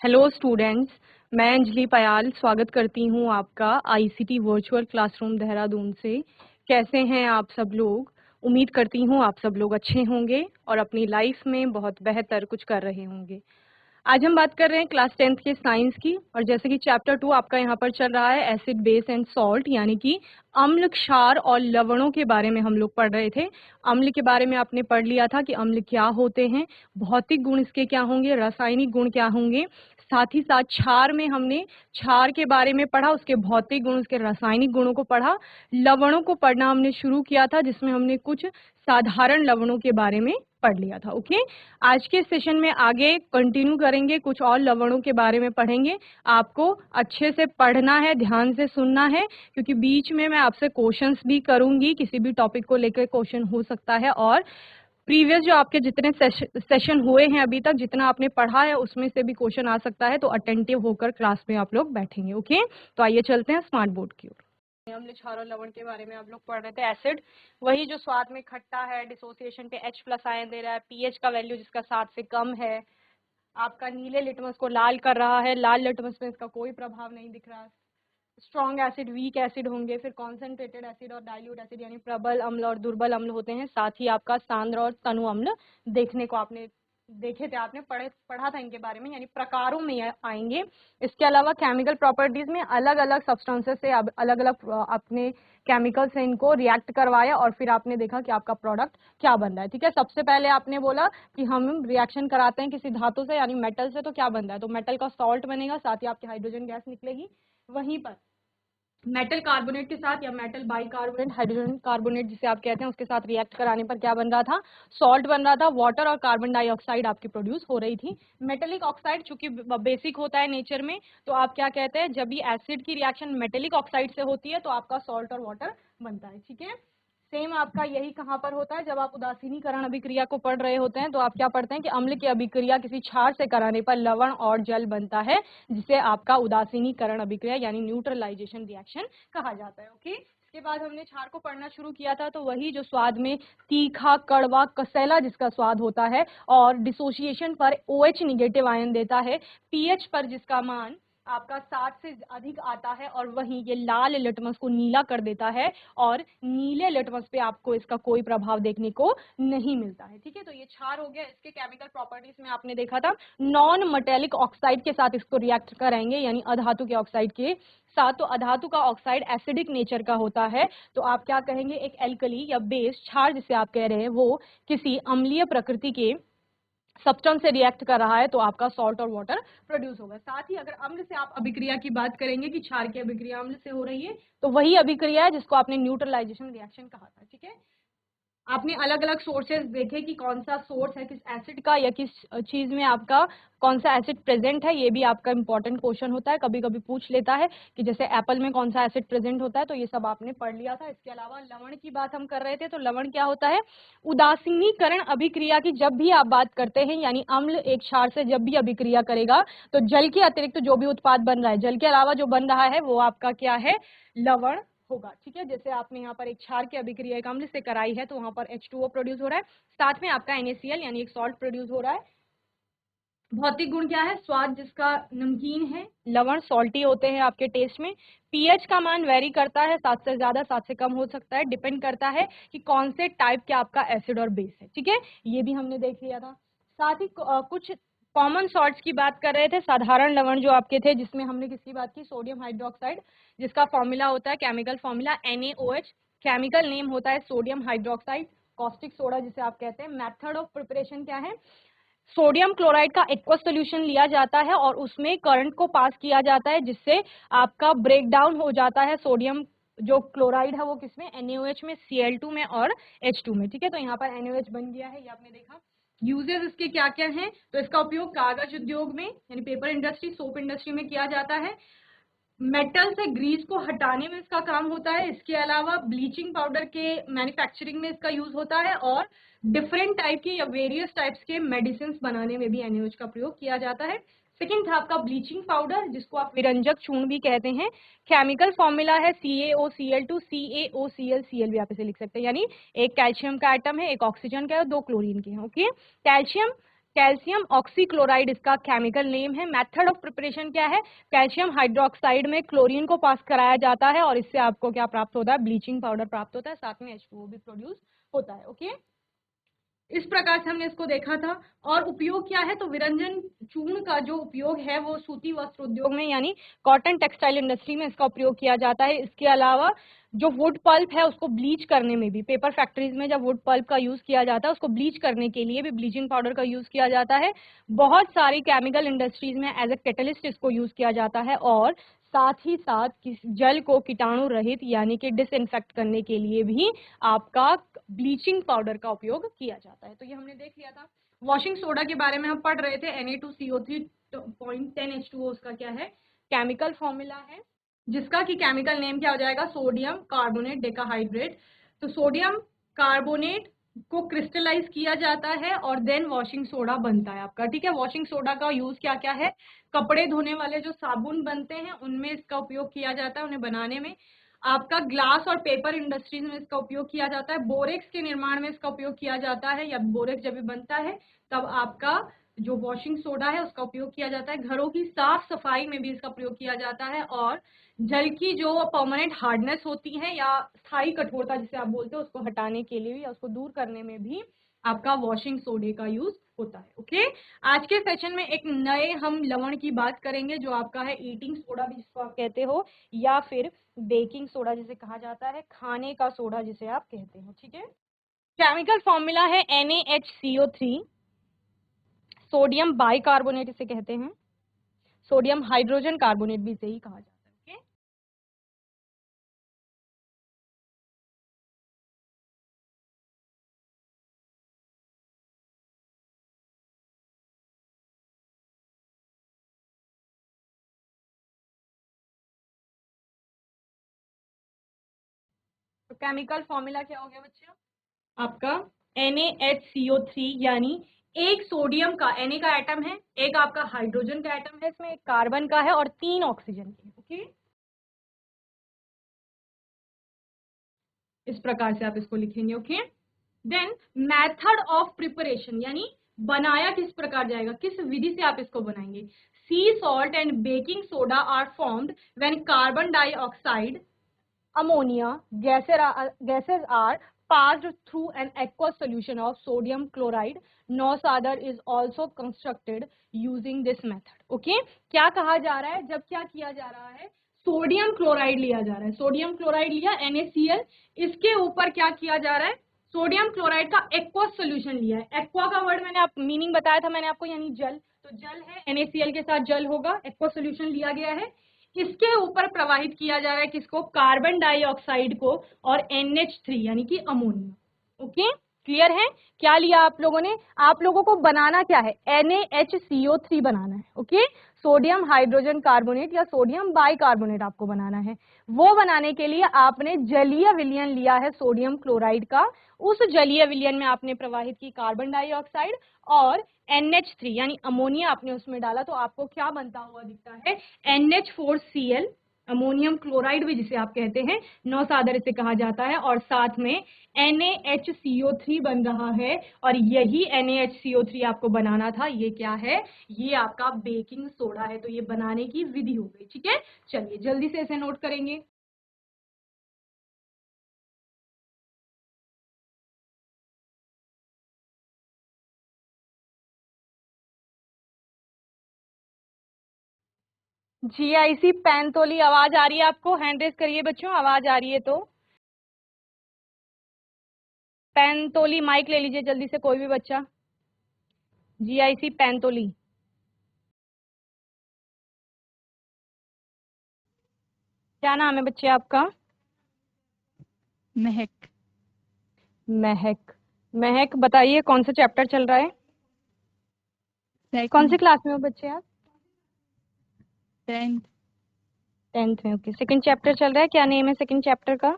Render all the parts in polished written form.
Hello students, मैं अंजलि पयाल स्वागत करती हूँ आपका आईसीटी वर्चुअल क्लासरूम देहरादून से। कैसे हैं आप सब लोग? उम्मीद करती हूँ आप सब लोग अच्छे होंगे और अपनी लाइफ में बहुत बेहतर कुछ कर रहे होंगे। आज हम बात कर रहे हैं क्लास 10th के साइंस की, और जैसे कि चैप्टर 2 आपका यहाँ पर चल रहा है एसिड बेस एंड सॉल्ट, यानी कि अम्ल, क्षार और लवणों के बारे में हम लोग पढ़ रहे थे। अम्ल के बारे में आपने पढ़ लिया था कि अम्ल क्या होते हैं, भौतिक गुण इसके क्या होंगे, रासायनिक गुण क्या होंगे। साथ ही साथ क्षार में हमने क्षार के बारे में पढ़ा, उसके भौतिक गुण, उसके रासायनिक गुणों को पढ़ा। लवणों को पढ़ना हमने शुरू किया था, जिसमें हमने कुछ साधारण लवणों के बारे में पढ़ लिया था। ओके, आज के सेशन में आगे कंटिन्यू करेंगे, कुछ और लवणों के बारे में पढ़ेंगे। आपको अच्छे से पढ़ना है, ध्यान से सुनना है, क्योंकि बीच में मैं आपसे क्वेश्चंस भी करूंगी। किसी भी टॉपिक को लेकर क्वेश्चन हो सकता है, और प्रीवियस जो आपके जितने सेशन हुए हैं अभी तक, जितना आपने पढ़ा है उसमें से भी क्वेश्चन आ सकता है, तो अटेंटिव होकर क्लास में आप लोग बैठेंगे। ओके, तो आइए चलते हैं स्मार्ट बोर्ड की ओर। अम्ल, क्षार और लवण के बारे में आप लोग पढ़ रहे थे। एसिड वही जो स्वाद में खट्टा है, डिसोसिएशन पे H+ आयन दे रहा है, पीएच का वैल्यू जिसका 7 से कम है, आपका नीले लिटमस को लाल कर रहा है, लाल लिटमस में इसका कोई प्रभाव नहीं दिख रहा। स्ट्रॉन्ग एसिड, वीक एसिड होंगे, फिर कॉन्सेंट्रेटेड एसिड और डाइल्यूट एसिड, यानी प्रबल अम्ल और दुर्बल अम्ल होते हैं। साथ ही आपका सांद्र और तनु अम्ल देखने को आपने देखे थे, आपने पढ़ा था इनके बारे में, यानी प्रकारों में आएंगे। इसके अलावा केमिकल प्रॉपर्टीज में अलग अलग सब्सटेंसेस से अलग अलग अपने केमिकल से इनको रिएक्ट करवाया, और फिर आपने देखा कि आपका प्रोडक्ट क्या बन रहा है। ठीक है, सबसे पहले आपने बोला कि हम रिएक्शन कराते हैं किसी धातु से, यानी मेटल से, तो क्या बन रहा है, तो मेटल का सॉल्ट बनेगा, साथ ही आपकी हाइड्रोजन गैस निकलेगी। वहीं पर मेटल कार्बोनेट के साथ, या मेटल बाइकार्बोनेट, हाइड्रोजन कार्बोनेट जिसे आप कहते हैं, उसके साथ रिएक्ट कराने पर क्या बन रहा था, सॉल्ट बन रहा था। वाटर और कार्बन डाइऑक्साइड आपकी प्रोड्यूस हो रही थी। मेटेलिक ऑक्साइड चूंकि बेसिक होता है नेचर में, तो आप क्या कहते हैं, जब भी एसिड की रिएक्शन मेटेलिक ऑक्साइड से होती है तो आपका सॉल्ट और वाटर बनता है। ठीक है, सेम आपका यही कहाँ पर होता है, जब आप उदासीनीकरण अभिक्रिया को पढ़ रहे होते हैं, तो आप क्या पढ़ते हैं कि अम्ल की अभिक्रिया किसी क्षार से कराने पर लवण और जल बनता है, जिसे आपका उदासीनीकरण अभिक्रिया यानी न्यूट्रलाइजेशन रिएक्शन कहा जाता है। ओके, इसके बाद हमने क्षार को पढ़ना शुरू किया था, तो वही जो स्वाद में तीखा, कड़वा, कसैला जिसका स्वाद होता है, और डिसोसिएशन पर OH निगेटिव आयन देता है, पीएच पर जिसका मान आपका 7 से अधिक आता है, और वहीं ये लाल लिटमस को नीला कर देता है, और नीले लिटमस पे आपको इसका कोई प्रभाव देखने को नहीं मिलता है। ठीक है, तो ये क्षार हो गया। इसके केमिकल प्रॉपर्टीज में आपने देखा था, नॉन मेटेलिक ऑक्साइड के साथ इसको रिएक्ट कराएंगे, यानी अधातु के ऑक्साइड के साथ। तो अधातु का ऑक्साइड एसिडिक नेचर का होता है, तो आप क्या कहेंगे, एक एल्कली या बेस क्षार जिसे आप कह रहे हैं, वो किसी अम्लीय प्रकृति के सब्सटेंस से रिएक्ट कर रहा है, तो आपका सॉल्ट और वाटर प्रोड्यूस होगा। साथ ही अगर अम्ल से आप अभिक्रिया की बात करेंगे कि क्षार की अभिक्रिया अम्ल से हो रही है, तो वही अभिक्रिया है जिसको आपने न्यूट्रलाइजेशन रिएक्शन कहा था। ठीक है, आपने अलग अलग सोर्सेज देखे कि कौन सा सोर्स है किस एसिड का, या किस चीज में आपका कौन सा एसिड प्रेजेंट है। ये भी आपका इंपॉर्टेंट क्वेश्चन होता है, कभी कभी पूछ लेता है कि जैसे एप्पल में कौन सा एसिड प्रेजेंट होता है, तो ये सब आपने पढ़ लिया था। इसके अलावा लवण की बात हम कर रहे थे, तो लवण क्या होता है, उदासीनीकरण अभिक्रिया की जब भी आप बात करते हैं, यानी अम्ल एक क्षार से जब भी अभिक्रिया करेगा, तो जल के अतिरिक्त जो भी उत्पाद बन रहा है, जल के अलावा जो बन रहा है, वो आपका क्या है, लवण होगा। ठीक है, जैसे आपने यहाँ पर एक क्षार की अभिक्रिया एक अम्ल से कराई है, तो वहां पर H2O प्रोड्यूस हो रहा है, साथ में आपका NaCl यानी एक सॉल्ट प्रोड्यूस हो रहा है। भौतिक गुण क्या है, स्वाद जिसका नमकीन है, लवण सॉल्टी होते हैं आपके टेस्ट में। पीएच का मान वेरी करता है, 7 से ज्यादा, 7 से कम हो सकता है, डिपेंड करता है कि कौन से टाइप के आपका एसिड और बेस है। ठीक है, ये भी हमने देख लिया था। साथ ही कुछ कॉमन सॉल्ट्स की बात कर रहे थे, साधारण लवण जो आपके थे, जिसमें हमने किसकी बात की, सोडियम हाइड्रोक्साइड, जिसका फॉर्मूला होता है, chemical formula NaOH, chemical name होता है सोडियम हाइड्रोक्साइड, कॉस्टिक सोडा जिसे आप कहते हैं। मेथड ऑफ प्रिपरेशन क्या है, सोडियम क्लोराइड का एक्वस सोल्यूशन लिया जाता है, और उसमें करंट को पास किया जाता है, जिससे आपका ब्रेक डाउन हो जाता है सोडियम जो क्लोराइड है, वो किसमें, NaOH में, Cl2 में और H2 में। ठीक है, तो यहाँ पर NaOH बन गया है, ये आपने देखा। यूजेस इसके क्या क्या हैं, तो इसका उपयोग कागज उद्योग में यानी पेपर इंडस्ट्री, सोप इंडस्ट्री में किया जाता है। मेटल से ग्रीस को हटाने में इसका काम होता है। इसके अलावा ब्लीचिंग पाउडर के मैन्युफैक्चरिंग में इसका यूज होता है, और डिफरेंट टाइप के या वेरियस टाइप्स के मेडिसिन बनाने में भी NaOH का प्रयोग किया जाता है। सेकेंड था आपका ब्लीचिंग पाउडर, जिसको आप विरंजक चूर्ण भी कहते हैं। केमिकल फॉर्मूला है CaOCl2, CaOCl, भी आप इसे लिख सकते हैं, यानी एक कैल्शियम का एटम है, एक ऑक्सीजन का है और 2 क्लोरीन के हैं। ओके, कैल्शियम कैल्शियम ऑक्सीक्लोराइड इसका केमिकल नेम है। मेथड ऑफ प्रिपरेशन क्या है? कैल्शियम हाइड्रोक्साइड में क्लोरीन को पास कराया जाता है और इससे आपको क्या प्राप्त होता है? ब्लीचिंग पाउडर प्राप्त होता है, साथ में H2O भी प्रोड्यूस होता है। ओके, इस प्रकार से हमने इसको देखा था। और उपयोग क्या है? तो विरंजन चूर्ण का जो उपयोग है वो सूती वस्त्र उद्योग में यानी कॉटन टेक्सटाइल इंडस्ट्री में इसका उपयोग किया जाता है। इसके अलावा जो वुड पल्प है उसको ब्लीच करने में भी, पेपर फैक्ट्रीज में जब वुड पल्प का यूज किया जाता है उसको ब्लीच करने के लिए भी ब्लीचिंग पाउडर का यूज किया जाता है। बहुत सारी केमिकल इंडस्ट्रीज में एज ए कैटलिस्ट इसको यूज किया जाता है और साथ ही साथ जल को कीटाणु रहित यानी कि डिसइंफेक्ट करने के लिए भी आपका ब्लीचिंग पाउडर का उपयोग किया जाता है। तो ये हमने देख लिया था। वॉशिंग सोडा के बारे में हम पढ़ रहे थे। Na2CO3.10H2O उसका क्या है? केमिकल फॉर्मूला है, जिसका कि केमिकल नेम क्या हो जाएगा? Sodium carbonate decahydrate. तो सोडियम कार्बोनेट को क्रिस्टलाइज किया जाता है और देन वॉशिंग सोडा बनता है आपका। ठीक है, वॉशिंग सोडा का यूज क्या क्या है? कपड़े धोने वाले जो साबुन बनते हैं उनमें इसका उपयोग किया जाता है, उन्हें बनाने में। आपका ग्लास और पेपर इंडस्ट्रीज में इसका उपयोग किया जाता है। बोरेक्स के निर्माण में इसका उपयोग किया जाता है, या बोरेक्स जब भी बनता है तब आपका जो वॉशिंग सोडा है उसका उपयोग किया जाता है। घरों की साफ सफाई में भी इसका प्रयोग किया जाता है और जल की जो परमानेंट हार्डनेस होती है या स्थायी कठोरता जिसे आप बोलते हो उसको हटाने के लिए या उसको दूर करने में भी आपका वॉशिंग सोडे का यूज होता है। ओके, आज के सेशन में एक नए हम लवण की बात करेंगे जो आपका है ईटिंग सोडा भी जिसको आप कहते हो, या फिर बेकिंग सोडा जिसे कहा जाता है, खाने का सोडा जिसे आप कहते हो। ठीक है, केमिकल फॉर्मूला है NaHCO3। सोडियम बाइकार्बोनेट इसे कहते हैं, सोडियम हाइड्रोजन कार्बोनेट भी इसे ही कहा जाता है। तो केमिकल फॉर्मूला क्या हो गया बच्चों आपका? NaHCO3 यानी एक सोडियम का Na का एटम है, एक आपका हाइड्रोजन का एटम है, इसमें एक कार्बन का है और 3 ऑक्सीजन के। ओके, इस प्रकार से आप इसको लिखेंगे। Okay, then method of preparation यानी बनाया किस प्रकार जाएगा, किस विधि से आप इसको बनाएंगे। Sea salt and baking soda are formed when carbon dioxide ammonia gases are passed through an aqueous solution of sodium chloride. Nosother is also constructed using this method. Okay, क्या कहा जा रहा है? जब क्या किया जा रहा है? सोडियम क्लोराइड लिया जा रहा है, सोडियम क्लोराइड लिया NaCl, इसके ऊपर क्या किया जा रहा है? सोडियम क्लोराइड का एक्वस सोल्यूशन लिया है। एक्वा का वर्ड मैंने आप मीनिंग बताया था मैंने आपको, यानी जल। तो जल है, NaCl के साथ जल होगा, एक्वस सोल्यूशन लिया गया है, इसके ऊपर प्रवाहित किया जा रहा है किसको? कार्बन डाइऑक्साइड को और NH3 यानी कि अमोनिया। ओके, क्लियर है? क्या लिया आप लोगों ने? आप लोगों को बनाना क्या है? NaHCO3 बनाना है। ओके, सोडियम हाइड्रोजन कार्बोनेट या सोडियम बाइकार्बोनेट आपको बनाना है। वो बनाने के लिए आपने जलीय विलयन लिया है सोडियम क्लोराइड का, उस जलीय विलयन में आपने प्रवाहित की कार्बन डाइऑक्साइड और NH3 यानी अमोनिया आपने उसमें डाला, तो आपको क्या बनता हुआ दिखता है? NH4Cl, अमोनियम क्लोराइड भी जिसे आप कहते हैं, नौसादर इसे कहा जाता है, और साथ में NaHCO3 बन रहा है। और यही NaHCO3 आपको बनाना था। ये क्या है? ये आपका बेकिंग सोडा है। तो ये बनाने की विधि हो गई। ठीक है, चलिए जल्दी से इसे नोट करेंगे। GIC पैंतोली, आवाज आ रही है आपको? हैंड रेज करिए बच्चों, आवाज आ रही है तो। पैंतोली, माइक ले लीजिए जल्दी से कोई भी बच्चा। GIC पैंतोली। क्या नाम है बच्चे आपका? महक। महक। महक, बताइए कौन सा चैप्टर चल रहा है? कौन सी क्लास में हो बच्चे आप? 10th। 10th में। ओके, सेकंड चैप्टर चल रहा है, क्या नेम है सेकंड चैप्टर का?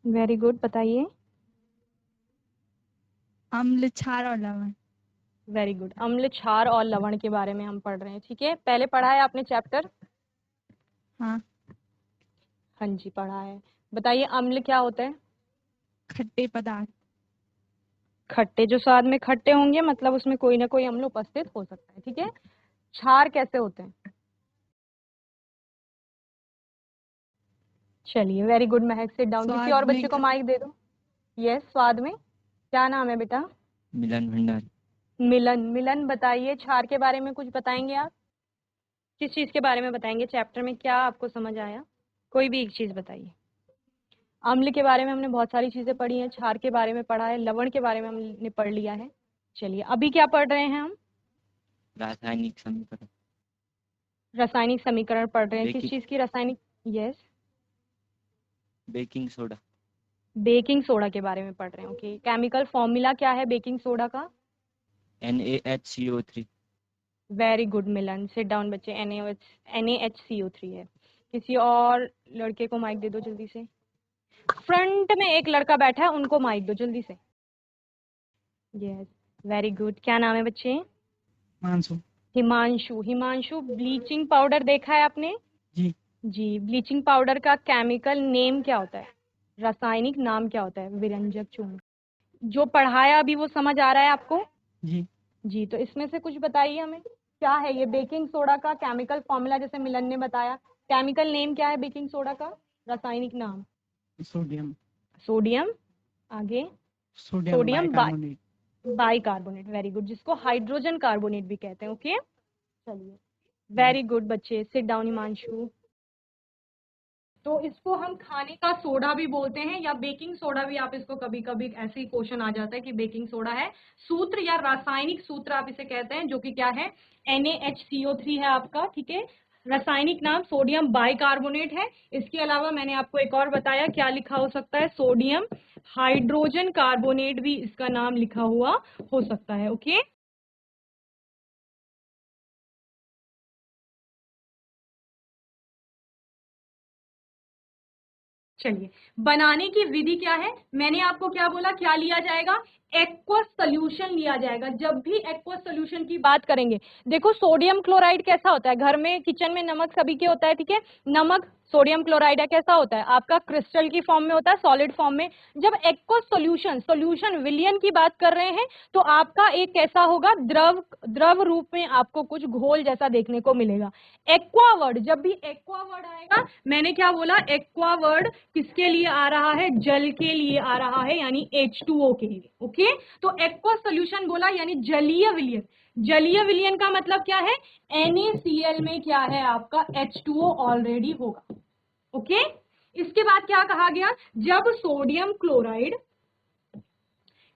वेरी गुड, बताइए। अम्ल, क्षार और लवण। वेरी गुड, अम्ल, क्षार और लवण के बारे में हम पढ़ रहे हैं। ठीक है, पहले पढ़ा है आपने चैप्टर? हाँ। हाँ जी, पढ़ा है। बताइए अम्ल क्या होता है? खट्टे पदार्थ। खट्टे, जो स्वाद में खट्टे होंगे मतलब उसमें कोई ना कोई अम्ल उपस्थित हो सकता है, ठीक है। क्षार कैसे होते हैं? चलिए, वेरी गुड महक, सिट डाउन। किसी स्वाद और बच्चे में को माइक दे दो। यस, स्वाद में क्या नाम है बेटा? मिलन भंडारी। मिलन। मिलन बताइए, क्षार के बारे में कुछ बताएंगे आप? किस चीज के बारे में बताएंगे? चैप्टर में क्या आपको समझ आया? कोई भी एक चीज बताइए। अम्ल के बारे में हमने बहुत सारी चीजें पढ़ी हैं, क्षार के बारे में पढ़ा है, लवण के बारे में हमने पढ़ लिया है। चलिए, अभी क्या पढ़ रहे हैं हम? रासायनिक समीकरण। रासायनिक समीकरण पढ़ रहे हैं। किस बेकिंग। चीज की रासायनिक? Yes, baking soda. Baking soda के बारे में पढ़ रहे हैं। ओके, केमिकल फॉर्मूला क्या है बेकिंग सोडा का? NaHCO3। वेरी गुड मिलन, सिट डाउन बच्चे। NaHCO3 है। किसी और लड़के को माइक दे दो जल्दी से। फ्रंट में एक लड़का बैठा है, उनको माइक दो जल्दी से। Yes, very good. क्या नाम है बच्चे? मानसू। हिमांशु। हिमांशु, ब्लीचिंग पाउडर देखा है आपने? जी। जी, ब्लीचिंग पाउडर का केमिकल नेम क्या होता है? रासायनिक नाम क्या होता है? विरंजक चूर्ण। जो पढ़ाया अभी वो समझ आ रहा है आपको? जी। जी, तो इसमें से कुछ बताइए हमें, क्या है ये बेकिंग सोडा का केमिकल फॉर्मूला? जैसे मिलन ने बताया, केमिकल नेम क्या है बेकिंग सोडा का? रासायनिक नाम? सोडियम। सोडियम। आगे? Sodium sodium bicarbonate. Bicarbonate. Very good, जिसको हाइड्रोजन कार्बोनेट भी कहते हैं। ओके, चलिए, वेरी गुड बच्चे, सिट डाउन हिमांशु। तो इसको हम खाने का सोडा भी बोलते हैं, या बेकिंग सोडा भी आप इसको, कभी कभी ऐसे ही क्वेश्चन आ जाता है कि बेकिंग सोडा है। सूत्र या रासायनिक सूत्र आप इसे कहते हैं, जो कि क्या है? NaHCO3 है आपका, ठीक है। रासायनिक नाम सोडियम बाइकार्बोनेट है। इसके अलावा मैंने आपको एक और बताया, क्या लिखा हो सकता है? सोडियम हाइड्रोजन कार्बोनेट भी इसका नाम लिखा हुआ हो सकता है। ओके, चलिए, बनाने की विधि क्या है? मैंने आपको क्या बोला, क्या लिया जाएगा? एक्वस सोल्यूशन लिया जाएगा। जब भी एक्वस सोल्यूशन की बात करेंगे, देखो सोडियम क्लोराइड कैसा होता है? घर में किचन में नमक सभी के होता है, ठीक है। नमक सोडियम क्लोराइड है, कैसा होता है आपका? क्रिस्टल की फॉर्म में होता है, सॉलिड फॉर्म में। जब एक्वस सोल्यूशन विलियन की बात कर रहे हैं, तो आपका एक कैसा होगा? द्रव रूप में आपको कुछ घोल जैसा देखने को मिलेगा। एक्वा वर्ड, जब भी एक्वा वर्ड आएगा, मैंने क्या बोला? एक्वा वर्ड किसके लिए आ रहा है? जल के लिए आ रहा है, यानी H2O के लिए। ओके, तो एक्वा सोल्यूशन बोला यानी जलीय विलयन। जलीय विलयन का मतलब क्या है? NaCl में क्या है आपका? H2O ऑलरेडी होगा। ओके, इसके बाद क्या कहा गया? जब सोडियम क्लोराइड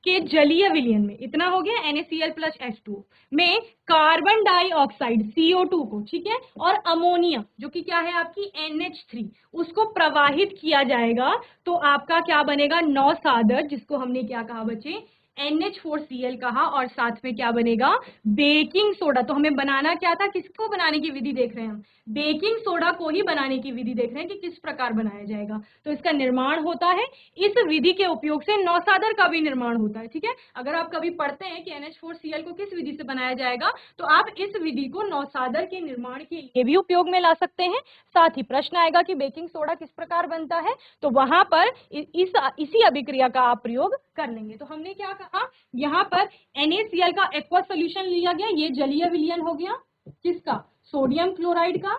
के जलीय विलयन में, इतना हो गया NaCl प्लस H2O में कार्बन डाइऑक्साइड CO2 को, ठीक है, और अमोनिया जो कि क्या है आपकी? NH3, उसको प्रवाहित किया जाएगा, तो आपका क्या बनेगा? नौसादर, जिसको हमने क्या कहा बच्चे? NH4Cl कहा, और साथ में क्या बनेगा? Baking soda. तो हमें बनाना क्या था? किसको बनाने की विधि देख रहे हैं हम? बेकिंग सोडा को ही बनाने की विधि देख रहे हैं कि किस प्रकार बनाया जाएगा। तो इसका निर्माण होता है, इस विधि के उपयोग से नौसादर का भी निर्माण होता है, ठीक है। अगर आप कभी पढ़ते हैं कि NH4Cl को किस विधि से बनाया जाएगा, तो आप इस विधि को नौसादर के निर्माण के लिए भी उपयोग में ला सकते हैं। साथ ही प्रश्न आएगा कि बेकिंग सोडा किस प्रकार बनता है, तो वहां पर इसी अभिक्रिया का आप प्रयोग कर लेंगे। तो हमने क्या कहा, यहाँ पर NaCl का एक्वा सोल्यूशन लिया गया, ये जलीय विलयन हो गया किसका? सोडियम क्लोराइड का,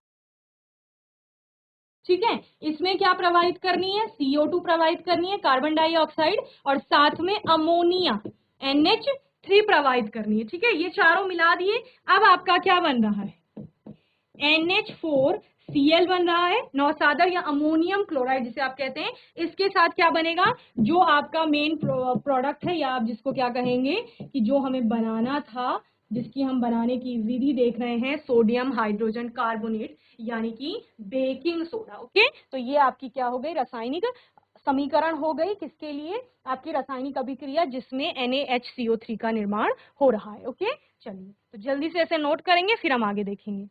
ठीक है। इसमें क्या प्रवाहित करनी है? CO2 प्रवाहित करनी है, कार्बन डाइऑक्साइड, और साथ में अमोनिया NH3 प्रवाहित करनी है, ठीक है। ये चारों मिला दिए। अब आपका क्या बन रहा है? NH4Cl बन रहा है, नौसादर या अमोनियम क्लोराइड जिसे आप कहते हैं। इसके साथ क्या बनेगा? जो आपका मेन प्रोडक्ट है, या आप जिसको क्या कहेंगे कि जो हमें बनाना था, जिसकी हम बनाने की विधि देख रहे हैं, सोडियम हाइड्रोजन कार्बोनेट, यानी कि बेकिंग सोडा। ओके, तो ये आपकी क्या हो गई? रासायनिक समीकरण हो गई। किसके लिए? आपकी रासायनिक अभिक्रिया जिसमें NaHCO3 का निर्माण हो रहा है। ओके, चलिए, तो जल्दी से ऐसे नोट करेंगे, फिर हम आगे देखेंगे।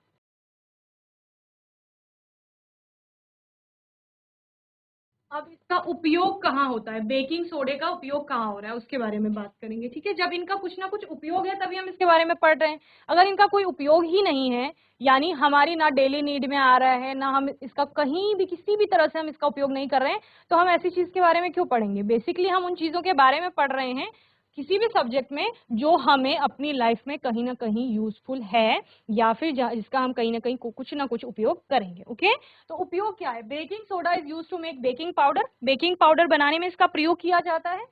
अब इसका उपयोग कहाँ होता है? बेकिंग सोडे का उपयोग कहाँ हो रहा है, उसके बारे में बात करेंगे, ठीक है। जब इनका कुछ ना कुछ उपयोग है, तभी हम इसके बारे में पढ़ रहे हैं। अगर इनका कोई उपयोग ही नहीं है, यानी हमारी ना डेली नीड में आ रहा है, ना हम इसका कहीं भी किसी भी तरह से हम इसका उपयोग नहीं कर रहे हैं, तो हम ऐसी चीज के बारे में क्यों पढ़ेंगे? बेसिकली हम उन चीजों के बारे में पढ़ रहे हैं किसी भी सब्जेक्ट में जो हमें अपनी लाइफ में कहीं ना कहीं यूजफुल है या फिर जिसका हम कहीं ना कहीं कुछ ना कुछ उपयोग करेंगे। ओके, तो उपयोग क्या है? Baking soda is used to make baking powder. Baking powder बनाने में इसका प्रयोग किया जाता है,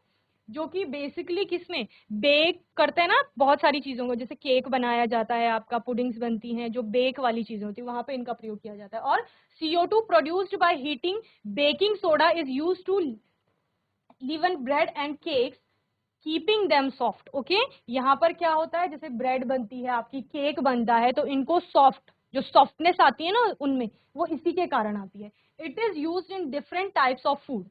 जो कि बेसिकली किसमें बेक करते हैं ना, बहुत सारी चीजों को, जैसे केक बनाया जाता है, आपका पुडिंग्स बनती हैं, जो बेक वाली चीजें होती है वहां पे इनका प्रयोग किया जाता है। और CO2 produced by heating baking soda is used to leaven bread and cakes keeping them soft. Okay, यहाँ पर क्या होता है, जैसे ब्रेड बनती है आपकी, केक बनता है, तो इनको सॉफ्ट, जो सॉफ्टनेस आती है ना उनमें, वो इसी के कारण आती है। It is used in different types of food.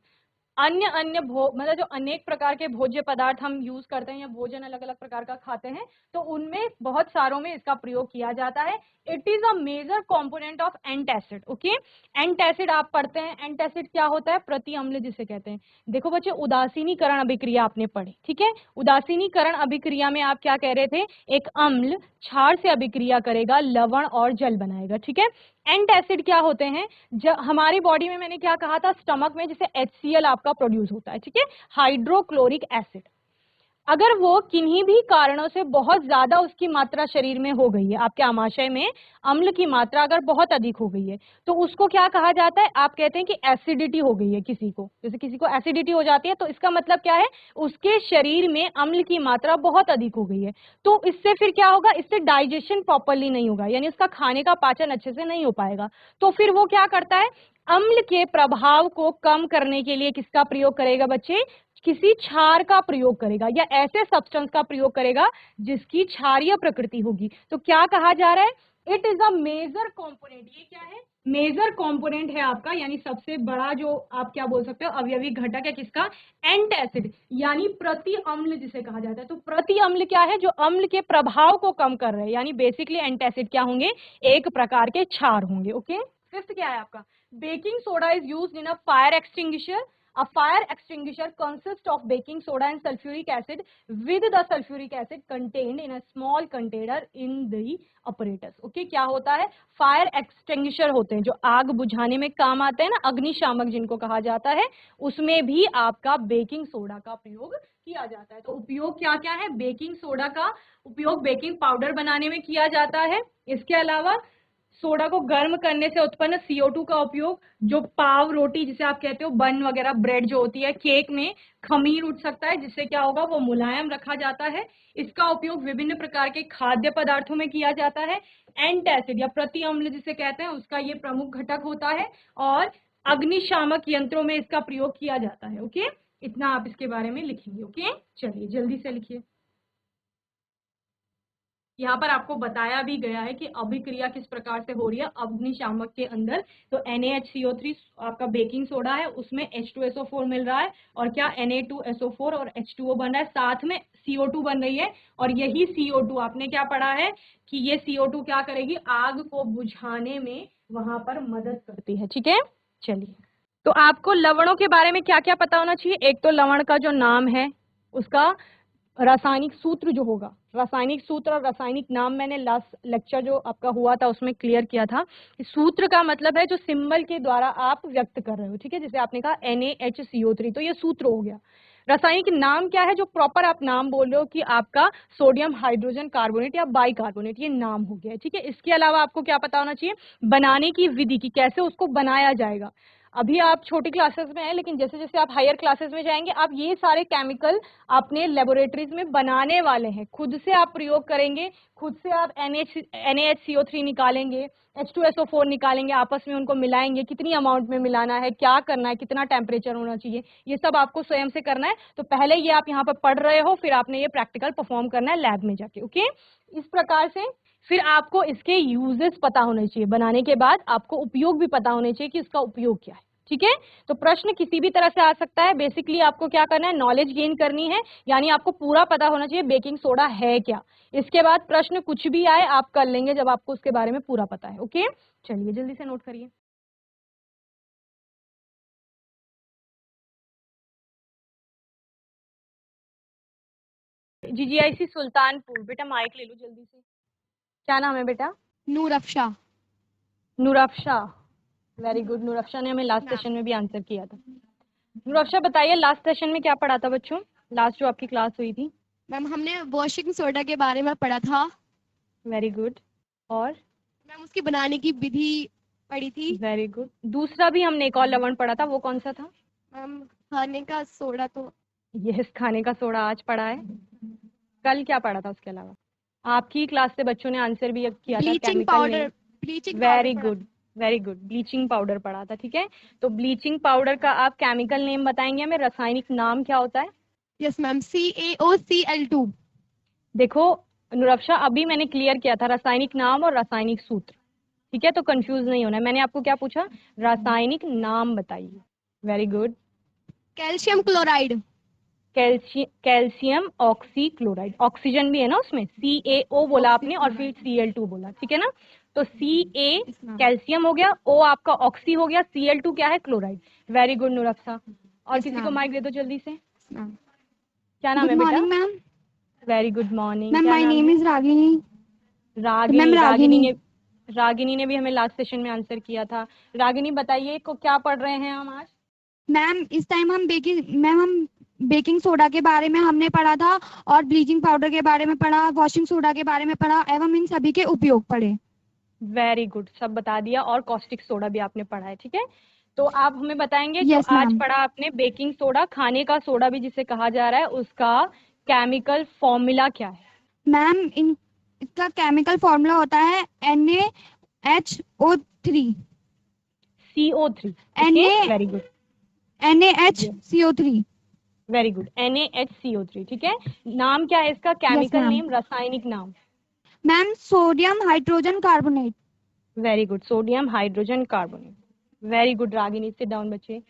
अन्य अन्य मतलब जो अनेक प्रकार के भोज्य पदार्थ हम यूज करते हैं या भोजन अलग अलग प्रकार का खाते हैं, तो उनमें बहुत सारों में इसका प्रयोग किया जाता है। It is a major component of antacid. Okay, antacid आप पढ़ते हैं, एंटासिड क्या होता है? प्रति अम्ल जिसे कहते हैं। देखो बच्चे, उदासीनीकरण अभिक्रिया आपने पढ़ी, ठीक है? उदासीनीकरण अभिक्रिया में आप क्या कह रहे थे? एक अम्ल क्षार से अभिक्रिया करेगा, लवण और जल बनाएगा, ठीक है? एंटासिड क्या होते हैं? जब हमारी बॉडी में, मैंने क्या कहा था, स्टमक में जैसे HCl आपका प्रोड्यूस होता है, ठीक है, हाइड्रोक्लोरिक एसिड, अगर वो किन्हीं भी कारणों से बहुत ज्यादा उसकी मात्रा शरीर में हो गई है, आपके आमाशय में अम्ल की मात्रा अगर बहुत अधिक हो गई है, तो उसको क्या कहा जाता है? आप कहते हैं कि एसिडिटी हो गई है किसी को, जैसे किसी को एसिडिटी हो जाती है, तो इसका मतलब क्या है? उसके शरीर में अम्ल की मात्रा बहुत अधिक हो गई है। तो इससे फिर क्या होगा? इससे डाइजेशन प्रॉपरली नहीं होगा, यानी उसका खाने का पाचन अच्छे से नहीं हो पाएगा। तो फिर वो क्या करता है? अम्ल के प्रभाव को कम करने के लिए किसका प्रयोग करेगा बच्चे? किसी क्षार का प्रयोग करेगा, या ऐसे सब्सटेंस का प्रयोग करेगा जिसकी क्षारीय प्रकृति होगी। तो क्या कहा जा रहा है? It is a major component. ये क्या है? मेजर कंपोनेंट है आपका, यानी सबसे बड़ा जो आप क्या बोल सकते हो, अवयवी घटक है किसका? एंटासिड, यानी प्रति अम्ल जिसे कहा जाता है। तो प्रति अम्ल क्या है? जो अम्ल के प्रभाव को कम कर रहे हैं, यानी बेसिकली एंटासिड क्या होंगे? एक प्रकार के क्षार होंगे। ओके, फिफ्थ क्या है आपका? Baking soda is used in a fire extinguisher. A fire extinguisher consists of baking soda and sulfuric acid with the sulfuric acid contained in a small container in the apparatus. Okay, क्या होता है? Fire extinguisher होते हैं जो आग बुझाने में काम आते हैं ना, अग्निशामक जिनको कहा जाता है, उसमें भी आपका बेकिंग सोडा का प्रयोग किया जाता है। तो उपयोग क्या क्या है? बेकिंग सोडा का उपयोग बेकिंग पाउडर बनाने में किया जाता है। इसके अलावा सोडा को गर्म करने से उत्पन्न CO2 का उपयोग, जो पाव रोटी जिसे आप कहते हो, बन वगैरह, ब्रेड जो होती है, केक में खमीर उठ सकता है, जिससे क्या होगा? वो मुलायम रखा जाता है। इसका उपयोग विभिन्न प्रकार के खाद्य पदार्थों में किया जाता है। एंटासिड या प्रति अम्ल जिसे कहते हैं, उसका ये प्रमुख घटक होता है, और अग्निशामक यंत्रों में इसका प्रयोग किया जाता है। ओके, इतना आप इसके बारे में लिखेंगे। ओके, चलिए जल्दी से लिखिए। यहाँ पर आपको बताया भी गया है कि अभिक्रिया किस प्रकार से हो रही है अग्निशामक के अंदर। तो NaHCO3 आपका बेकिंग सोडा है, उसमें H2SO4 मिल रहा है, और क्या Na2SO4 और H2O बन रहा है, साथ में CO2 बन रही है। और यही CO2 आपने क्या पढ़ा है कि ये CO2 क्या करेगी? आग को बुझाने में वहां पर मदद करती है। ठीक है, चलिए, तो आपको लवणों के बारे में क्या क्या पता होना चाहिए? एक तो लवण का जो नाम है, उसका रासायनिक सूत्र जो होगा, रासायनिक सूत्र और रासायनिक नाम मैंने लास्ट लेक्चर जो आपका हुआ था उसमें क्लियर किया था। सूत्र का मतलब है जो सिंबल के द्वारा आप व्यक्त कर रहे हो, ठीक है? जैसे आपने कहा NaHCO3, तो ये सूत्र हो गया। रासायनिक नाम क्या है? जो प्रॉपर आप नाम बोल रहे हो कि आपका सोडियम हाइड्रोजन कार्बोनेट या बाइकार्बोनेट, ये नाम हो गया है, ठीक है? इसके अलावा आपको क्या पता होना चाहिए? बनाने की विधि की, कैसे उसको बनाया जाएगा। अभी आप छोटी क्लासेस में हैं, लेकिन जैसे जैसे आप हायर क्लासेस में जाएंगे, आप ये सारे केमिकल अपने लेबोरेटरीज में बनाने वाले हैं, खुद से आप प्रयोग करेंगे, खुद से आप NaHCO3 निकालेंगे, H2SO4 निकालेंगे, आपस में उनको मिलाएंगे, कितनी अमाउंट में मिलाना है, क्या करना है, कितना टेम्परेचर होना चाहिए, ये सब आपको स्वयं से करना है। तो पहले ये आप यहाँ पर पढ़ रहे हो, फिर आपने ये प्रैक्टिकल परफॉर्म करना है लैब में जाके। ओके, इस प्रकार से फिर आपको इसके यूजेस पता होने चाहिए, बनाने के बाद आपको उपयोग भी पता होने चाहिए कि इसका उपयोग क्या है। ठीक है, तो प्रश्न किसी भी तरह से आ सकता है। बेसिकली आपको क्या करना है? नॉलेज गेन करनी है, यानी आपको पूरा पता होना चाहिए बेकिंग सोडा है क्या। इसके बाद प्रश्न कुछ भी आए आप कर लेंगे जब आपको उसके बारे में पूरा पता है। ओके, चलिए जल्दी से नोट करिए। GGIC सुल्तानपुर। बेटा माइक ले लो जल्दी से। क्या नाम है बेटा? नूर अफशा। नूर अफशा, वेरी गुड। नूर अफशा ने हमें लास्ट सेशन में भी आंसर किया था। नूर अफशा बताइए, लास्ट सेशन में क्या पढ़ा था बच्चों? लास्ट जो आपकी क्लास हुई थी। मैम हमने वॉशिंग सोडा के बारे में पढ़ा था। Very good. और मैम उसकी बनाने की विधि पढ़ी थी। Very good. दूसरा भी हमने एक और लवण पढ़ा था, वो कौन सा था? मैम खाने का सोडा तो यस, खाने का सोडा आज पढ़ा है। कल क्या पढ़ा था उसके अलावा? आपकी क्लास से बच्चों ने आंसर भी किया था, bleaching chemical powder name. Bleaching very powder good, very good. Bleaching powder पढ़ा था, ठीक है। तो ब्लीचिंग पाउडर का आप केमिकल नेम बताएंगे हमें, रासायनिक नाम क्या होता है? Yes ma'am CaOCl2। देखो अनुरक्षा, अभी मैंने क्लियर किया था रासायनिक नाम और रासायनिक सूत्र, ठीक है, तो कंफ्यूज नहीं होना है। मैंने आपको क्या पूछा? रासायनिक नाम बताइए। Very good. Calcium chloride. Calcium oxy chloride, oxygen भी है ना उसमें, CaO बोला आपने और फिर Cl2 बोला, ठीक है ना। तो Ca कैल्शियम हो गया, O आपका ऑक्सी हो गया, Cl2 क्या है? क्लोराइड। Very good Nuraksha. और Yes, किसी को ma'am. माइक दे दो जल्दी से। Ma'am. क्या नाम Good है बेटा? morning, ma'am. Very good morning. Ma'am, क्या my नाम name है? is Ragini. Ragini. Ragini. Ragini ने भी हमें लास्ट सेशन में आंसर किया था। रागिनी बताइए को क्या पढ़ रहे हैं हम आज? मैम इस टाइम हम बेकिंग सोडा के बारे में हमने पढ़ा था और ब्लीचिंग पाउडर के बारे में पढ़ा, वॉशिंग सोडा के बारे में पढ़ा एवं इन सभी के उपयोग पढ़े। वेरी गुड, सब बता दिया। और कॉस्टिक सोडा भी आपने पढ़ा है, ठीक है। तो आप हमें बताएंगे जो Yes, आज ma'am. पढ़ा आपने बेकिंग सोडा, खाने का सोडा भी जिसे कहा जा रहा है, उसका केमिकल फॉर्मूला क्या है? मैम इसका केमिकल फॉर्मूला होता है NaHO3। CO3। Very good, NaHCO3। Very good. NaHCO3, ठीक है। नाम क्या है इसका? Chemical ma'am. नेम, रासायनिक नाम। Ma'am sodium hydrogen carbonate. Very good, sodium hydrogen carbonate. Very good Ragini, sit down बच्चे।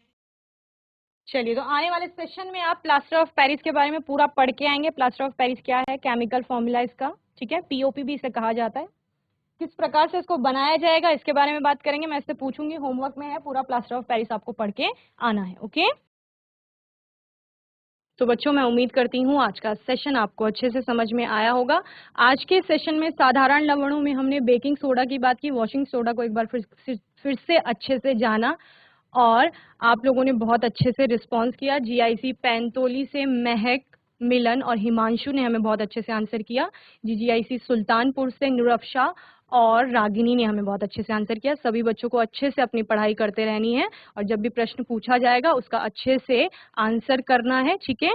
चलिए, तो आने वाले सेशन में आप प्लास्टर ऑफ पेरिस के बारे में पूरा पढ़ के आएंगे। प्लास्टर ऑफ पेरिस क्या है, केमिकल फॉर्मूला इसका, ठीक है। POP भी इसे कहा जाता है। किस प्रकार से इसको बनाया जाएगा इसके बारे में बात करेंगे। मैं इससे पूछूंगी, होमवर्क में है, पूरा प्लास्टर ऑफ पेरिस आपको पढ़ के आना है, ओके। तो बच्चों, मैं उम्मीद करती हूँ आज का सेशन आपको अच्छे से समझ में आया होगा। आज के सेशन में साधारण लवणों में हमने बेकिंग सोडा की बात की, वॉशिंग सोडा को एक बार फिर से अच्छे से जाना, और आप लोगों ने बहुत अच्छे से रिस्पॉन्स किया। GIC पैंतोली से महक, मिलन और हिमांशु ने हमें बहुत अच्छे से आंसर किया। GGIC सुल्तानपुर से नुरफ्शा और रागिनी ने हमें बहुत अच्छे से आंसर किया। सभी बच्चों को अच्छे से अपनी पढ़ाई करते रहनी है, और जब भी प्रश्न पूछा जाएगा उसका अच्छे से आंसर करना है, ठीक है।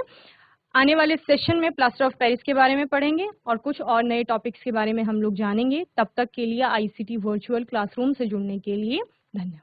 आने वाले सेशन में प्लास्टर ऑफ पेरिस के बारे में पढ़ेंगे और कुछ और नए टॉपिक्स के बारे में हम लोग जानेंगे। तब तक के लिए ICT वर्चुअल क्लासरूम से जुड़ने के लिए धन्यवाद।